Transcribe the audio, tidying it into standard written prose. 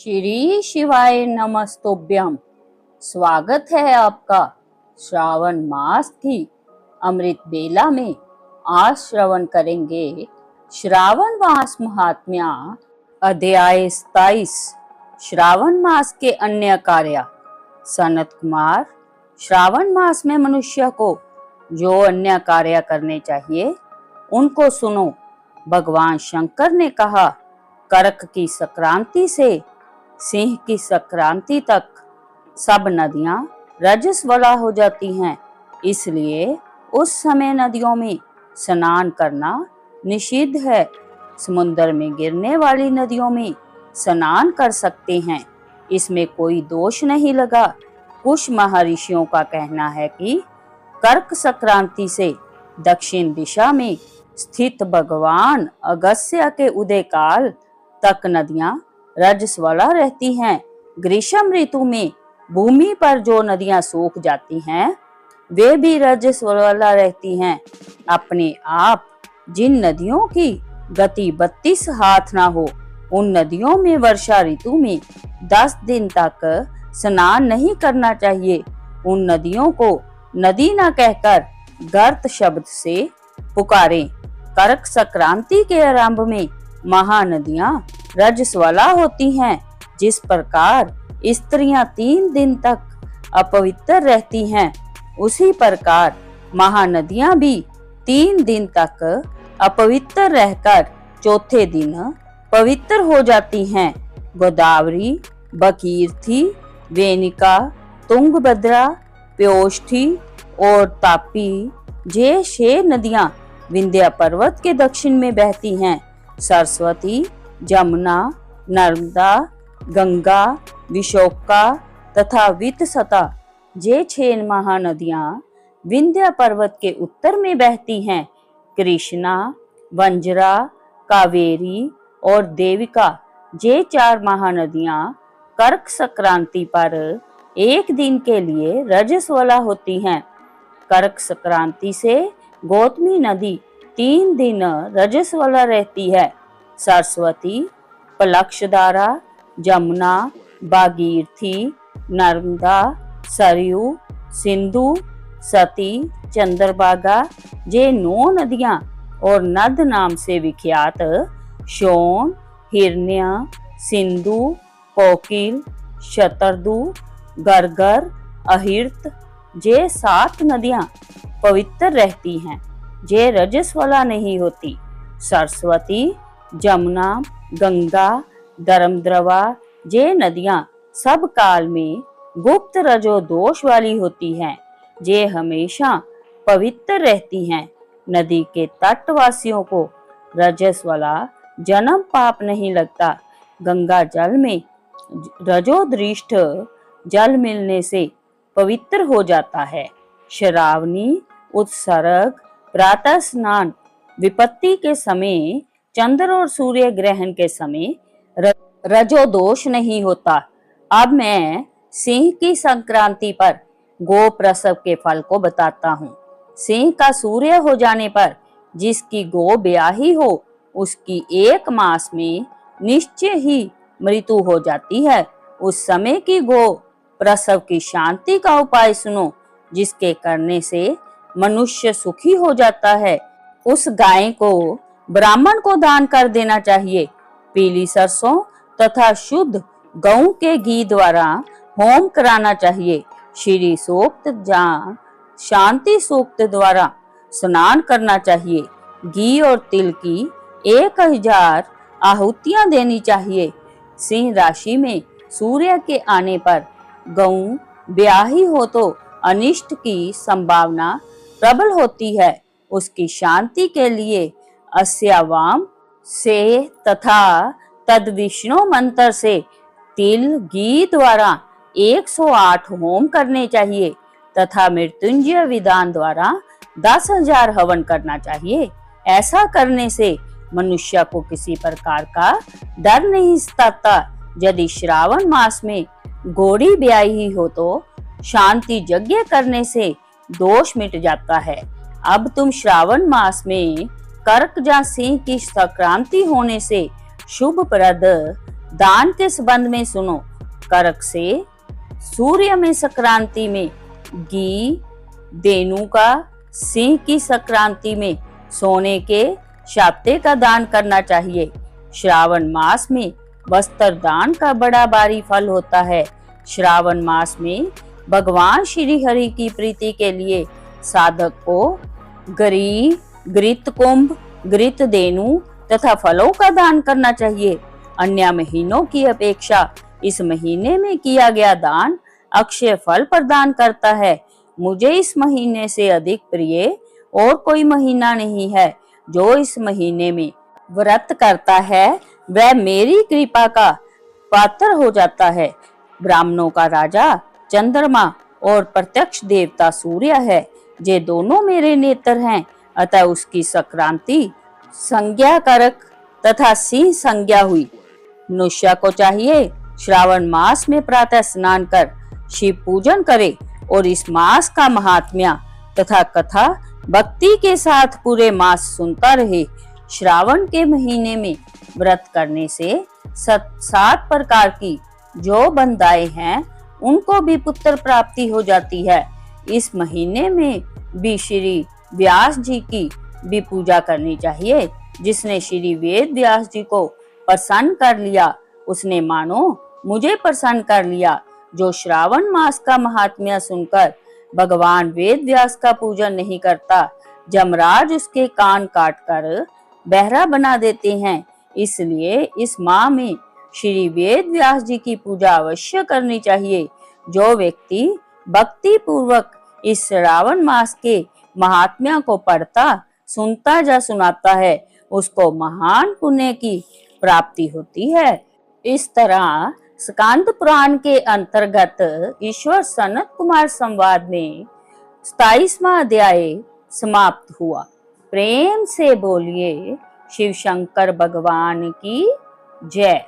श्री शिवाय नमस्तुभ्यम। स्वागत है आपका श्रावण मास की अमृत बेला में। आज श्रवण करेंगे श्रावण मास महात्म्य अध्याय 27 श्रावण मास के अन्य कार्य। सनत कुमार, श्रावण मास में मनुष्य को जो अन्य कार्य करने चाहिए उनको सुनो। भगवान शंकर ने कहा, करक की संक्रांति से सिंह की संक्रांति तक सब नदियां रजस्वला हो जाती हैं, इसलिए उस समय नदियों में स्नान करना निषिद्ध है। समुद्र में गिरने वाली नदियों में स्नान कर सकते हैं, इसमें कोई दोष नहीं लगा। कुछ महर्षियों का कहना है कि कर्क संक्रांति से दक्षिण दिशा में स्थित भगवान अगस्त्य के उदय काल तक नदियां रजस्वला रहती हैं। ग्रीष्म ऋतु में भूमि पर जो नदियां सूख जाती हैं वे भी रजस्वला रहती हैं। अपने आप जिन नदियों की गति 32 हाथ ना हो, उन नदियों में वर्षा ऋतु में 10 दिन तक स्नान नहीं करना चाहिए। उन नदियों को नदी न कहकर गर्त शब्द से पुकारें। कर्क संक्रांति के आरंभ में महानदियां रजस्वला होती हैं। जिस प्रकार स्त्रियां 3 दिन तक अपवित्र रहती हैं, उसी प्रकार महानदियां भी 3 दिन तक अपवित्र रहकर चौथे दिन पवित्र हो जाती हैं। गोदावरी, भगीरथी, वेनिका, तुंगभद्रा, प्योष्ठी और तापी ये 6 नदियां विंध्य पर्वत के दक्षिण में बहती हैं। सरस्वती, जमुना, नर्मदा, गंगा, विशोका तथा वितसता ये 6 महानदियां विंध्य पर्वत के उत्तर में बहती हैं। कृष्णा, वंजरा, कावेरी और देविका ये 4 महानदियां कर्क संक्रांति पर एक दिन के लिए रजस्वला होती हैं। कर्क संक्रांति से गौतमी नदी 3 दिन रजस्वला रहती है। सरस्वती, पलक्षधारा, जमुना, भागीरथी, नर्मदा, सरयू, सिंधु, सती, चंद्रभागा ये 9 नदियां और नद नाम से विख्यात सोन, हिरण्य, सिंधु, कोकिल, शतरदु, गरगर, अहिर्त ये 7 नदियां पवित्र रहती हैं। ये रजस्वला नहीं होती। सरस्वती, जमुना, गंगा, धर्मद्रवा ये नदियां सब काल में गुप्त रजो दोष वाली होती हैं। ये हमेशा पवित्र रहती हैं। नदी के तटवासियों को रजस्वला जन्म पाप नहीं लगता। गंगा जल में रजोदृष्ट जल मिलने से पवित्र हो जाता है। श्रावणी, उत्सर्ग, प्रातः स्नान, विपत्ति के समय, चंद्र और सूर्य ग्रहण के समय रजो दोष नहीं होता। अब मैं सिंह की संक्रांति पर गो प्रसव के फल को बताता हूँ। सिंह का सूर्य हो जाने पर जिसकी गो ब्याही हो, उसकी 1 मास में निश्चय ही मृत्यु हो जाती है। उस समय की गो प्रसव की शांति का उपाय सुनो, जिसके करने से मनुष्य सुखी हो जाता है। उस गाय को ब्राह्मण को दान कर देना चाहिए। पीली सरसों तथा शुद्ध गऊ के घी द्वारा होम कराना चाहिए। श्री सूक्त या शांति सूक्त द्वारा स्नान करना चाहिए। घी और तिल की 1000 आहुतियां देनी चाहिए। सिंह राशि में सूर्य के आने पर गऊ ब्याही हो तो अनिष्ट की संभावना प्रबल होती है। उसकी शांति के लिए अस्यावाम से तथा तद विष्णु मंत्र से तिल घी द्वारा 108 होम करने चाहिए तथा मृत्युंजय विधान द्वारा 10,000 हवन करना चाहिए। ऐसा करने से मनुष्य को किसी प्रकार का डर नहीं सताता। यदि श्रावण मास में घोड़ी ब्याही हो तो शांति यज्ञ करने से दोष मिट जाता है। अब तुम श्रावण मास में कर्क या सिंह की संक्रांति होने से शुभप्रद दान के संबंध में सुनो। करक से सूर्य में संक्रांति में घी, देनु का, सिंह की संक्रांति में सोने के शाप्ते का दान करना चाहिए। श्रावण मास में वस्त्र दान का बड़ा भारी फल होता है। श्रावण मास में भगवान श्री हरि की प्रीति के लिए साधक को गरी, घृत कुंभ, घृत देनु तथा फलों का दान करना चाहिए। अन्य महीनों की अपेक्षा इस महीने में किया गया दान अक्षय फल प्रदान करता है। मुझे इस महीने से अधिक प्रिय और कोई महीना नहीं है। जो इस महीने में व्रत करता है वह मेरी कृपा का पात्र हो जाता है। ब्राह्मणों का राजा चंद्रमा और प्रत्यक्ष देवता सूर्य है। ये दोनों मेरे नेत्र हैं, अतः उसकी संक्रांति संज्ञा करक तथा सिंह संज्ञा हुई। मनुष्य को चाहिए श्रावण मास में प्रातः स्नान कर शिव पूजन करे और इस मास का महात्म्य तथा कथा भक्ति के साथ पूरे मास सुनता रहे। श्रावण के महीने में व्रत करने से 7 प्रकार की जो बंधाएं हैं उनको भी पुत्र प्राप्ति हो जाती है। इस महीने में भी श्री व्यास जी की भी पूजा करनी चाहिए। जिसने श्री वेद व्यास जी को प्रसन्न कर लिया उसने मानो मुझे प्रसन्न कर लिया। जो श्रावण मास का महात्म्य सुनकर भगवान वेद व्यास का पूजन नहीं करता, जमराज उसके कान काटकर बहरा बना देते हैं। इसलिए इस माह में श्री वेद व्यास जी की पूजा अवश्य करनी चाहिए। जो व्यक्ति भक्ति पूर्वक इस श्रावण मास के महात्म्य को पढ़ता, सुनता या सुनाता है उसको महान पुण्य की प्राप्ति होती है। इस तरह स्कांद पुराण के अंतर्गत ईश्वर सनत कुमार संवाद में 27वां अध्याय समाप्त हुआ। प्रेम से बोलिए शिव शंकर भगवान की जय।